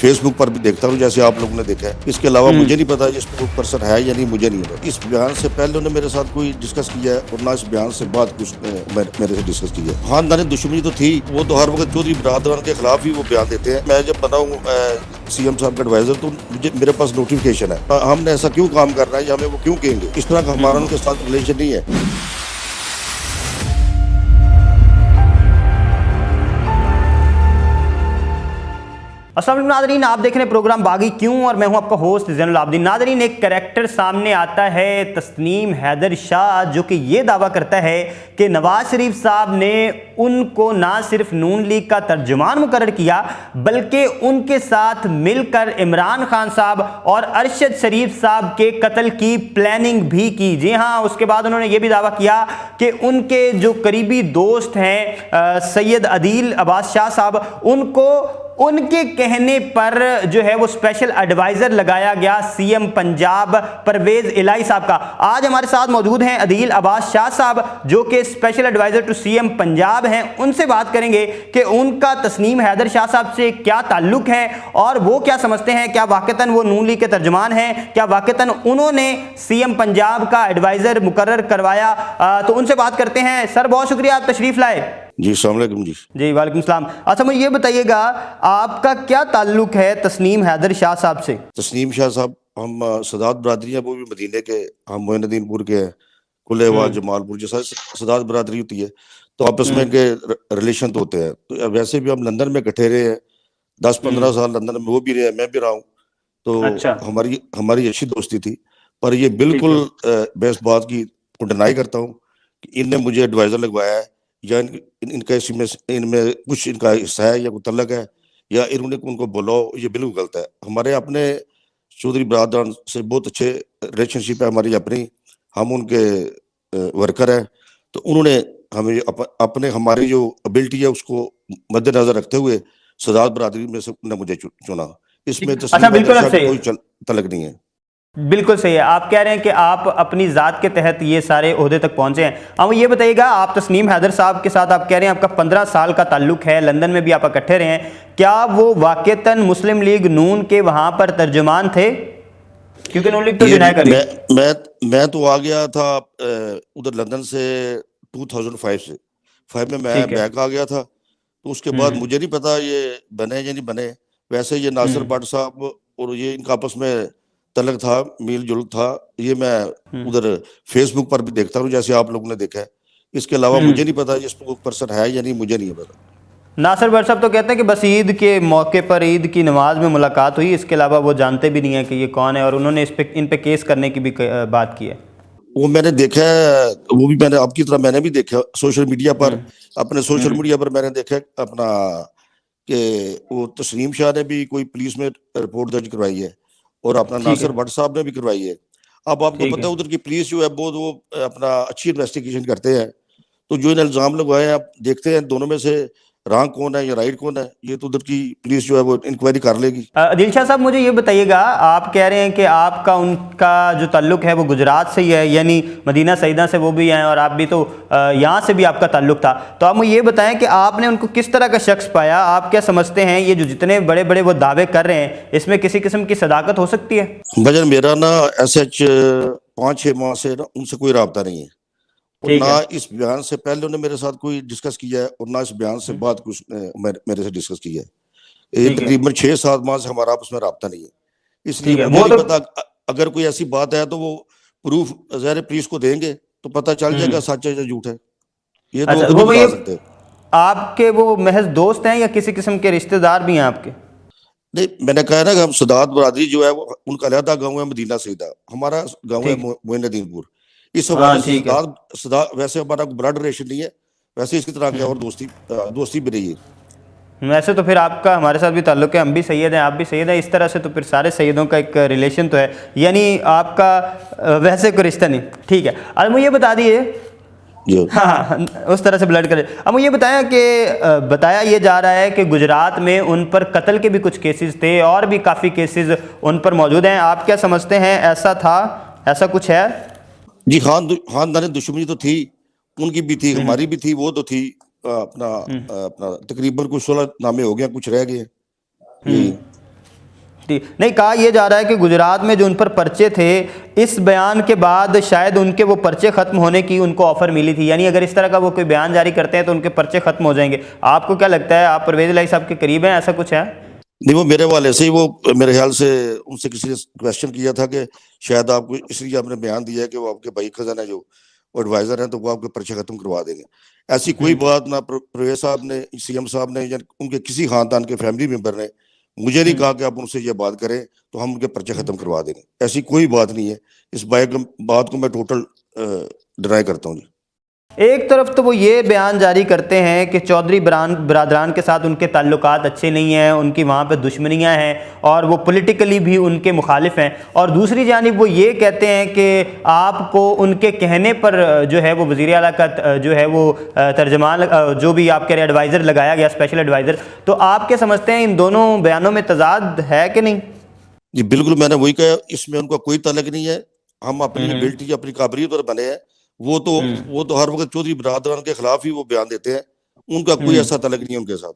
Facebook पर भी देखता हूँ जैसे आप लोगों ने देखा है। इसके अलावा मुझे नहीं पता ये पर्सन है या नहीं, मुझे नहीं पता। इस बयान से पहले उन्होंने मेरे साथ कोई डिस्कस किया है और ना इस बयान से बाद कुछ मेरे से डिस्कस किया है। खानदानी दुश्मनी तो थी, वो तो हर वक्त चौधरी बरादरान के खिलाफ ही वो बयान देते हैं। मैं जब बनाऊँ सीएम साहब का एडवाइजर तो मुझे मेरे पास नोटिफिकेशन है, हमने ऐसा क्यों काम करना है या हमें वो क्यों कहेंगे। इस तरह का हमारा उनके साथ रिलेशन नहीं है। अस्सलाम वालेकुम नाज़रीन, आप देख रहे हैं प्रोग्राम बागी क्यों और मैं हूं आपका होस्ट ज़ैनुल आबिदीन। नाज़रीन, एक कैरेक्टर सामने आता है तस्नीम हैदर शाह, जो कि ये दावा करता है कि नवाज शरीफ साहब ने उनको ना सिर्फ नून लीग का तर्जुमान मुकर्रर किया बल्कि उनके साथ मिलकर इमरान खान साहब और अरशद शरीफ साहब के कत्ल की प्लानिंग भी की। जी हाँ, उसके बाद उन्होंने ये भी दावा किया कि उनके जो करीबी दोस्त हैं सैयद अदील अब्बास शाह साहब, उनको उनके कहने पर जो है वो स्पेशल एडवाइजर लगाया गया सीएम पंजाब परवेज इलाही साहब का। आज हमारे साथ मौजूद हैं अदील अब्बास शाह साहब, जो कि special adviser to CM Punjab हैं। उनसे बात करेंगे कि उनका तस्नीम हैदर शाह साहब से क्या ताल्लुक है और वो क्या समझते हैं। क्या वाकईतन वो नून लीग के तर्जुमान हैं? क्या वाकईतन उन्होंने सीएम पंजाब का एडवाइजर मुकर्रर करवाया? तो उनसे बात करते हैं। सर, बहुत शुक्रिया, आप तशरीफ लाए। जी अस्सलाम वालेकुम। जी वालेकुम सलाम। अच्छा, मुझे ये बताइएगा, आपका क्या ताल्लुक है तस्नीम हैदर शाह साहब से? तस्नीम शाह साहब, हम सदात बरादरी है, वो भी मदीने के, हम मोइनुद्दीनपुर के हैं, कुलेवा जमालपुर जैसा सदात बरादरी होती है, तो आपस में इनके रिलेशन तो होते हैं। तो वैसे भी हम लंदन में इकट्ठे रहे हैं, 10-15 साल लंदन में वो भी रहे, मैं भी रहा हूँ। तो अच्छा। हमारी अच्छी दोस्ती थी। पर ये बिल्कुल मैं इस बात की डिनाई करता हूँ कि इनने मुझे एडवाइजर लगवाया है या इनका इनमें कुछ इनका हिस्सा है या कोई तल्लक है या इन्होंने उनको बोला, ये बिल्कुल गलत है। हमारे अपने चौधरी बरादरान से बहुत अच्छे रिलेशनशिप है हमारी अपनी, हम उनके वर्कर हैं। तो उन्होंने हमें अपने हमारी जो एबिलिटी है उसको मद्देनजर रखते हुए सदात बरादरी में से उन्होंने मुझे चुना। इसमें अच्छा, बिल्कुल कोई तल्लक नहीं है। बिल्कुल सही है। आप कह रहे हैं कि आप अपनी ज़ात के तहत ये सारे ओहदे तक पहुंचे हैं। अब ये बताइएगा, आप तस्नीम हैदर साहब के साथ आप कह रहे हैं आपका 15 साल का ताल्लुक है, लंदन में भी आप इकट्ठे रहे हैं, क्या वो वाकईतन मुस्लिम लीग नून के वहां पर तर्जुमान थे? क्योंकि नून लीग तो डिनाई कर रही। मैं तो आ गया था उधर लंदन से 2005 से 5 में मैं बैक आ गया था। तो उसके बाद मुझे नहीं पता ये बने या नहीं बने। वैसे ये नासिर भट्ट साहब और ये इनका आपस में तलक था, मील जुल था, ये मैं उधर फेसबुक पर भी देखता हूँ जैसे आप लोगों ने देखा है। इसके अलावा मुझे नहीं पता ये पर्सन है या नहीं, मुझे नहीं पता। नासिर भट्ट साहब तो कहते हैं कि बस ईद के मौके पर ईद की नमाज में मुलाकात हुई, इसके अलावा वो जानते भी नहीं है कि ये कौन है, और उन्होंने इन पे केस करने की भी बात की है। वो मैंने देखा है, वो भी मैंने आपकी तरह मैंने भी देखा सोशल मीडिया पर, अपने सोशल मीडिया पर मैंने देखा अपना कि वो तस्नीम शाह ने भी कोई पुलिस में रिपोर्ट दर्ज करवाई है और अपना नासिर भट्ट साहब ने भी करवाई है। अब आपको पता है उधर की पुलिस जो है बहुत वो अपना अच्छी इन्वेस्टिगेशन करते हैं। तो जो इन इल्जाम लगवाए हैं, आप देखते हैं दोनों में से रॉन्ग कौन है या राइट कौन है, ये तो उधर की पुलिस जो है वो इंक्वायरी कर लेगी। अदील शाह साहब, मुझे ये बताइएगा, आप कह रहे हैं कि आपका उनका जो ताल्लुक है वो गुजरात से ही है, यानी मदीना सईदा से वो भी हैं और आप भी, तो यहाँ से भी आपका ताल्लुक था। तो आप मुझे ये बताएं कि आपने उनको किस तरह का शख्स पाया? आप क्या समझते हैं ये जो जितने बड़े बड़े वो दावे कर रहे हैं, इसमें किसी किस्म की सदाकत हो सकती है? भजन मेरा ना ऐसे 5-6 माह से ना उनसे कोई रब्ता नहीं है, और ना इस बयान से पहले उन्होंने मेरे साथ कोई डिस्कस किया है और ना इस बयान से बाद कुछ मेरे से डिस्कस किया है। ये तकरीबन 6-7 माह से हमारा आपस में रब्ता नहीं है। इसलिए मुझे नहीं पता, अगर कोई ऐसी बात है तो वो प्रूफ ज़ाहिर पुलिस को देंगे तो पता चल जाएगा सच है या झूठ है। ये तो वो बता सकते हैं। आपके वो महज दोस्त हैं या किसी किस्म के रिश्तेदार भी हैं आपके? नहीं, मैंने कहा ना कि हम सदात बरादरी जो है वो उनका अलहदा गाँव है मदीना सईदा, हमारा गाँव है मोइनुद्दीनपुर। इस हवाले से सदा वैसे हमारा ब्लड रिलेशन नहीं है, वैसे इसकी तरह क्या और दोस्ती भी रही है। वैसे तो फिर आपका हमारे साथ भी ताल्लुक है, हम भी सैयद हैं, आप भी सैयद हैं, इस तरह से तो फिर सारे सैयदों का एक रिलेशन तो है, यानी आपका वैसे कोई रिश्ता नहीं। ठीक है, अब मुझे ये बता दिए, हाँ, उस तरह से ब्लड करे। अब मुझे बताया कि बताया ये जा रहा है कि गुजरात में उन पर कत्ल के भी कुछ केसेस थे और भी काफ़ी केसेस उन पर मौजूद हैं। आप क्या समझते हैं, ऐसा था, ऐसा कुछ है? जी, खानदानी दुश्मनी तो थी, उनकी भी थी, हमारी भी थी, वो तो थी। अपना तकरीबन कुछ 16 नामे हो गए, कुछ रह गए। नहीं, कहा यह जा रहा है कि गुजरात में जो उन पर पर्चे थे, इस बयान के बाद शायद उनके वो पर्चे खत्म होने की उनको ऑफर मिली थी। यानी अगर इस तरह का वो कोई बयान जारी करते हैं तो उनके पर्चे खत्म हो जाएंगे। आपको क्या लगता है, आप परवेज इलाही साहब के करीब हैं, ऐसा कुछ है? नहीं, वो मेरे वाले से ही, वो मेरे ख्याल से उनसे किसी ने क्वेश्चन किया था कि शायद आपको इसलिए आपने बयान दिया है कि वो आपके भाई खजाना है, जो एडवाइजर हैं, तो वो आपके पर्चे खत्म करवा देंगे। ऐसी कोई बात ना परवेज साहब ने, सीएम साहब ने या उनके किसी खानदान के फैमिली मेंबर ने मुझे नहीं कहा कि आप उनसे ये बात करें तो हम उनके पर्चे खत्म करवा देंगे। ऐसी कोई बात नहीं है। इस बात को मैं टोटल डिनाई करता हूँ जी। एक तरफ तो वो ये बयान जारी करते हैं कि चौधरी बरादरान के साथ उनके ताल्लुकात अच्छे नहीं हैं, उनकी वहाँ पे दुश्मनियाँ हैं और वो पॉलिटिकली भी उनके मुखालिफ हैं, और दूसरी जानिब वो ये कहते हैं कि आपको उनके कहने पर जो है वो वज़ीर आला का जो है वो तर्जमान, जो भी आप कह रहे एडवाइज़र लगाया गया, स्पेशल एडवाइज़र। तो आप क्या समझते हैं, इन दोनों बयानों में तजाद है कि नहीं? जी बिल्कुल, मैंने वही कहा, इसमें उनका कोई ताल्लुक नहीं है। हम अपनी एबिलिटी, अपनी काबिलियत पर बने हैं। वो तो हर वक्त चौधरी बरादरान के खिलाफ ही वो बयान देते हैं। उनका कोई ऐसा ताल्लुक नहीं है उनके साथ।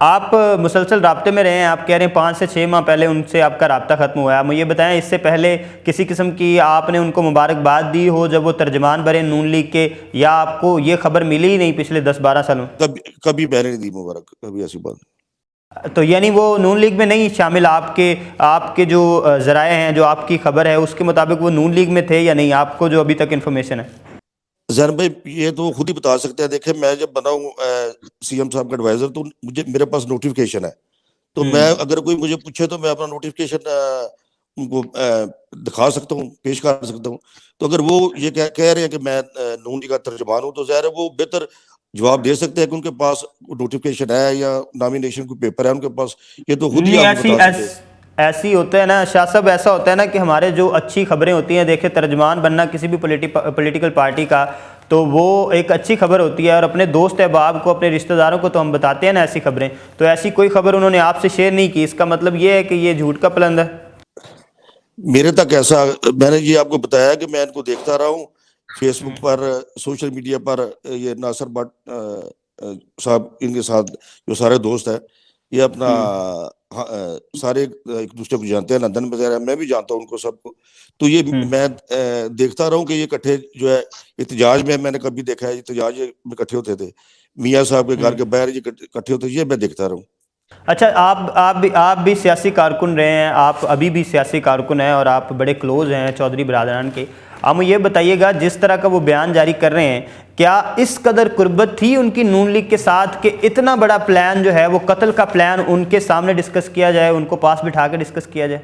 आप मुसलसल राब्ते में रहे हैं, आप कह रहे हैं 5 से 6 माह पहले उनसे आपका राब्ता ख़त्म हुआ है। मुझे ये बताएं, इससे पहले किसी किस्म की आपने उनको मुबारकबाद दी हो जब वो तर्जमान बने नून लीग के, या आपको ये खबर मिली ही नहीं पिछले 10-12 सालों? कभी मैंने नहीं दी मुबारक, कभी ऐसी बात। तो यानी वो नून लीग में नहीं शामिल, आपके जो ज़राए हैं, जो आपकी खबर है उसके मुताबिक वो नून लीग में थे या नहीं, आपको जो अभी तक इन्फॉर्मेशन है? जैन भाई ये तो खुद ही बता सकते हैं। देखिए, मैं जब बना हूँ सीएम साहब का एडवाइजर, तो मेरे पास नोटिफिकेशन है, तो मैं अगर कोई मुझे पूछे तो मैं अपना नोटिफिकेशन उनको दिखा सकता हूँ, पेश कर सकता हूँ। तो अगर वो ये कह रहे हैं कि मैं नून लीग का तर्जुमान हूँ, तो ज़ाहिर है वो बेहतर जवाब दे सकते हैं कि उनके पास नोटिफिकेशन है या नॉमिनेशन को पेपर है उनके पास। ये तो खुद ही नहीं, आपको बता सकते हैं। ऐसी होता है ना शाह साहब, ऐसा होता है ना कि हमारे जो अच्छी खबरें होती हैं, देखे तर्जमान बनना किसी भी पॉलिटिकल पार्टी का, तो वो एक अच्छी खबर होती है, और अपने दोस्त अहबाब को, अपने रिश्तेदारों को तो हम बताते हैं ना ऐसी खबरें। तो ऐसी कोई खबर उन्होंने आपसे शेयर नहीं की, इसका मतलब ये है कि ये झूठ का पलंद है। मेरे तक ऐसा, मैंने ये आपको बताया कि मैं इनको देखता रहा हूँ फेसबुक पर, सोशल मीडिया पर। ये नासिर भट्ट साहब, इनके साथ जो सारे दोस्त हैं, ये अपना सारे एक दूसरे को जानते हैं, लंदन वगैरह, मैं भी जानता हूँ उनको सबको। तो ये मैं देखता रहा हूँ कि ये इकट्ठे जो है एहतजाज में, मैंने कभी देखा है एहतजाज में इकट्ठे होते थे, मियाँ साहब के घर के बाहर ये इकट्ठे होते, ये मैं देखता रहा हूँ। अच्छा, आप भी सियासी कारकुन रहे हैं, आप अभी भी सियासी कारकुन हैं और आप बड़े क्लोज हैं चौधरी बरादरान के। आप मुझे ये बताइएगा, जिस तरह का वो बयान जारी कर रहे हैं, क्या इस कदर कुर्बत थी उनकी नून लीग के साथ कि इतना बड़ा प्लान जो है वो कत्ल का प्लान उनके सामने डिस्कस किया जाए, उनको पास बिठा के डिस्कस किया जाए?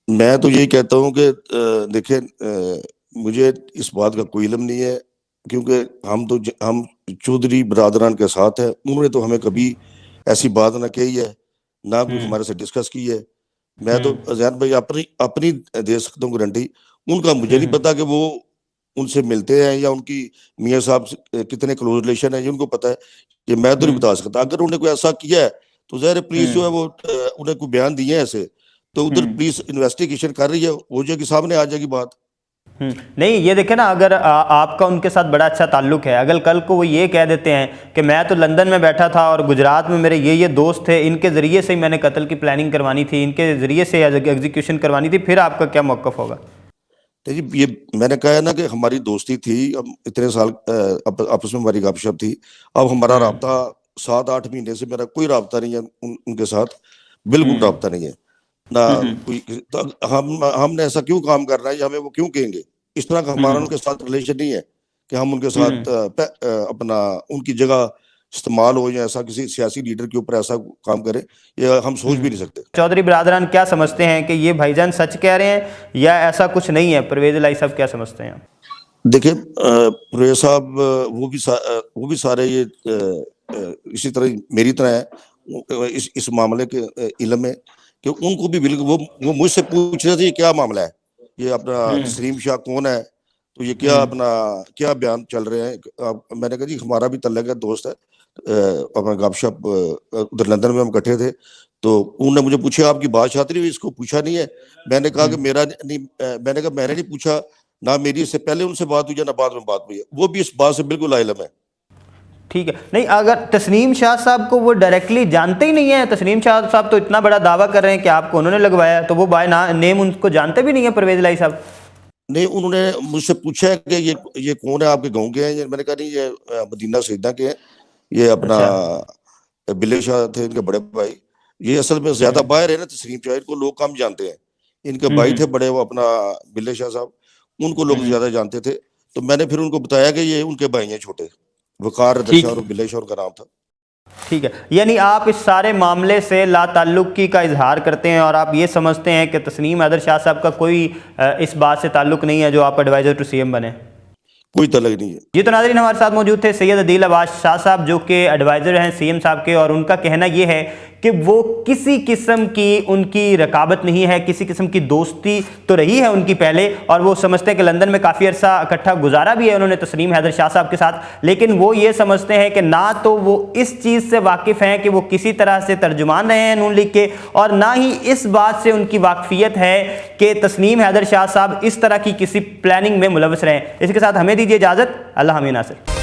मैं तो यही कहता हूँ कि देखिए, मुझे इस बात का कोई इल्म नहीं है, क्योंकि हम चौधरी बरादरान के साथ हैं। उन्होंने तो हमें कभी ऐसी बात ना कही है, ना कोई हमारे से डिस्कस की है। मैं तो जैन भाई अपनी दे सकता हूँ गारंटी। उनका मुझे नहीं पता कि वो उनसे मिलते हैं या उनकी मियाँ साहब से कितने क्लोज रिलेशन है, ये उनको पता है। ये मैं तो नहीं बता सकता। अगर उन्होंने कोई ऐसा किया है तो ज़ाहिर पुलिस जो है वो उन्हें कोई बयान दिए हैं ऐसे, तो उधर पुलिस इन्वेस्टिगेशन कर रही है, हो जाएगी, सामने आ जाएगी बात। नहीं, ये देखे ना, अगर आपका उनके साथ बड़ा अच्छा ताल्लुक है, अगर कल को वो ये कह देते हैं कि मैं तो लंदन में बैठा था और गुजरात में मेरे ये दोस्त थे, इनके ज़रिए से ही मैंने कत्ल की प्लानिंग करवानी थी, इनके ज़रिए से एग्जीक्यूशन करवानी थी, फिर आपका क्या मौक़िफ़ होगा? तो जी, ये मैंने कहा है ना कि हमारी दोस्ती थी, हम इतने साल आपस में हमारी गपशप थी। अब हमारा राब्ता 7-8 महीने से मेरा कोई राब्ता नहीं है उनके साथ, बिल्कुल राब्ता नहीं है ना कोई। तो हमने ऐसा क्यों काम करना है, हमें वो क्यों कहेंगे? इस तरह का हमारा उनके साथ रिलेशन नहीं है कि हम उनके साथ अपना उनकी जगह इस्तेमाल हो, या ऐसा किसी सियासी लीडर के ऊपर ऐसा काम करें, ये हम सोच भी नहीं सकते। चौधरी बरादरान क्या समझते हैं कि ये भाईजान सच कह रहे हैं या ऐसा कुछ नहीं है? परवेज इलाही साहब क्या समझते हैं? देखिए, परवेज साहब वो भी सारे ये इसी तरह मेरी तरह है इस मामले के इल्म में, कि उनको भी बिल्कुल वो मुझसे पूछ रहे थे ये क्या मामला है, ये अपना तस्लीम शाह कौन है, तो ये क्या अपना क्या बयान चल रहे हैं। मैंने कहा जी हमारा भी तल्लक है, दोस्त है, अपना गपशप उधर लंदन में हम इकट्ठे थे। तो उन्होंने मुझे पूछा आपकी बात शातिर हुई, इसको पूछा नहीं है। मैंने कहा कि मैंने कहा मैंने नहीं पूछा, ना मेरी इससे पहले उनसे बात हुई ना बाद में बात हुई है। वो भी इस बात से बिल्कुल इल्म है। ठीक है। नहीं, अगर तस्नीम शाह साहब को वो डायरेक्टली जानते ही नहीं है, तस्नीम शाह साहब तो इतना बड़ा दावा कर रहे हैं कि आपको उन्होंने लगवाया, तो वो बाय नेम उनको जानते भी नहीं है परवेज लाई साहब? नहीं, उन्होंने मुझसे पूछा है कि ये कौन है, आपके गांव के हैं? मैंने कहा नहीं, ये मदीना सईदा के हैं, ये अपना बिल्ले शाह थे इनके बड़े भाई। ये असल में ज्यादा बाहर है ना, तस्नीम शाह को लोग कम जानते हैं। इनके भाई थे बड़े, वो अपना बिल्ले शाह साहब, उनको लोग ज्यादा जानते थे। तो मैंने फिर उनको बताया कि ये उनके भाई हैं छोटे, वकार रदर शाह और बिल्ले शाह उनका नाम था। ठीक है, यानी आप इस सारे मामले से लाताल्लुकी का इजहार करते हैं और आप ये समझते हैं कि तस्नीम हैदर शाह साहब का कोई इस बात से ताल्लुक नहीं है जो आप एडवाइजर टू सीएम बने? कोई तलक नहीं है जी। तो नाज़रीन, हमारे साथ मौजूद थे सैयद अदील अब्बास शाह साहब, जो कि एडवाइज़र हैं सीएम साहब के, और उनका कहना यह है कि वो किसी किस्म की उनकी रकाबत नहीं है, किसी किस्म की दोस्ती तो रही है उनकी पहले, और वो समझते हैं कि लंदन में काफ़ी अरसा इकट्ठा गुजारा भी है उन्होंने तस्नीम हैदर शाह साहब के साथ, लेकिन वो ये समझते हैं कि ना तो वो इस चीज़ से वाकिफ़ हैं कि वो किसी तरह से तर्जुमान रहे हैं नून लीग के, और ना ही इस बात से उनकी वाकफियत है कि तस्नीम हैदर शाह साहब इस तरह की किसी प्लानिंग में मुलव्वस रहे हैं। इसके साथ हमें दीजिए इजाज़त। अल्लाह हमीद नासिर।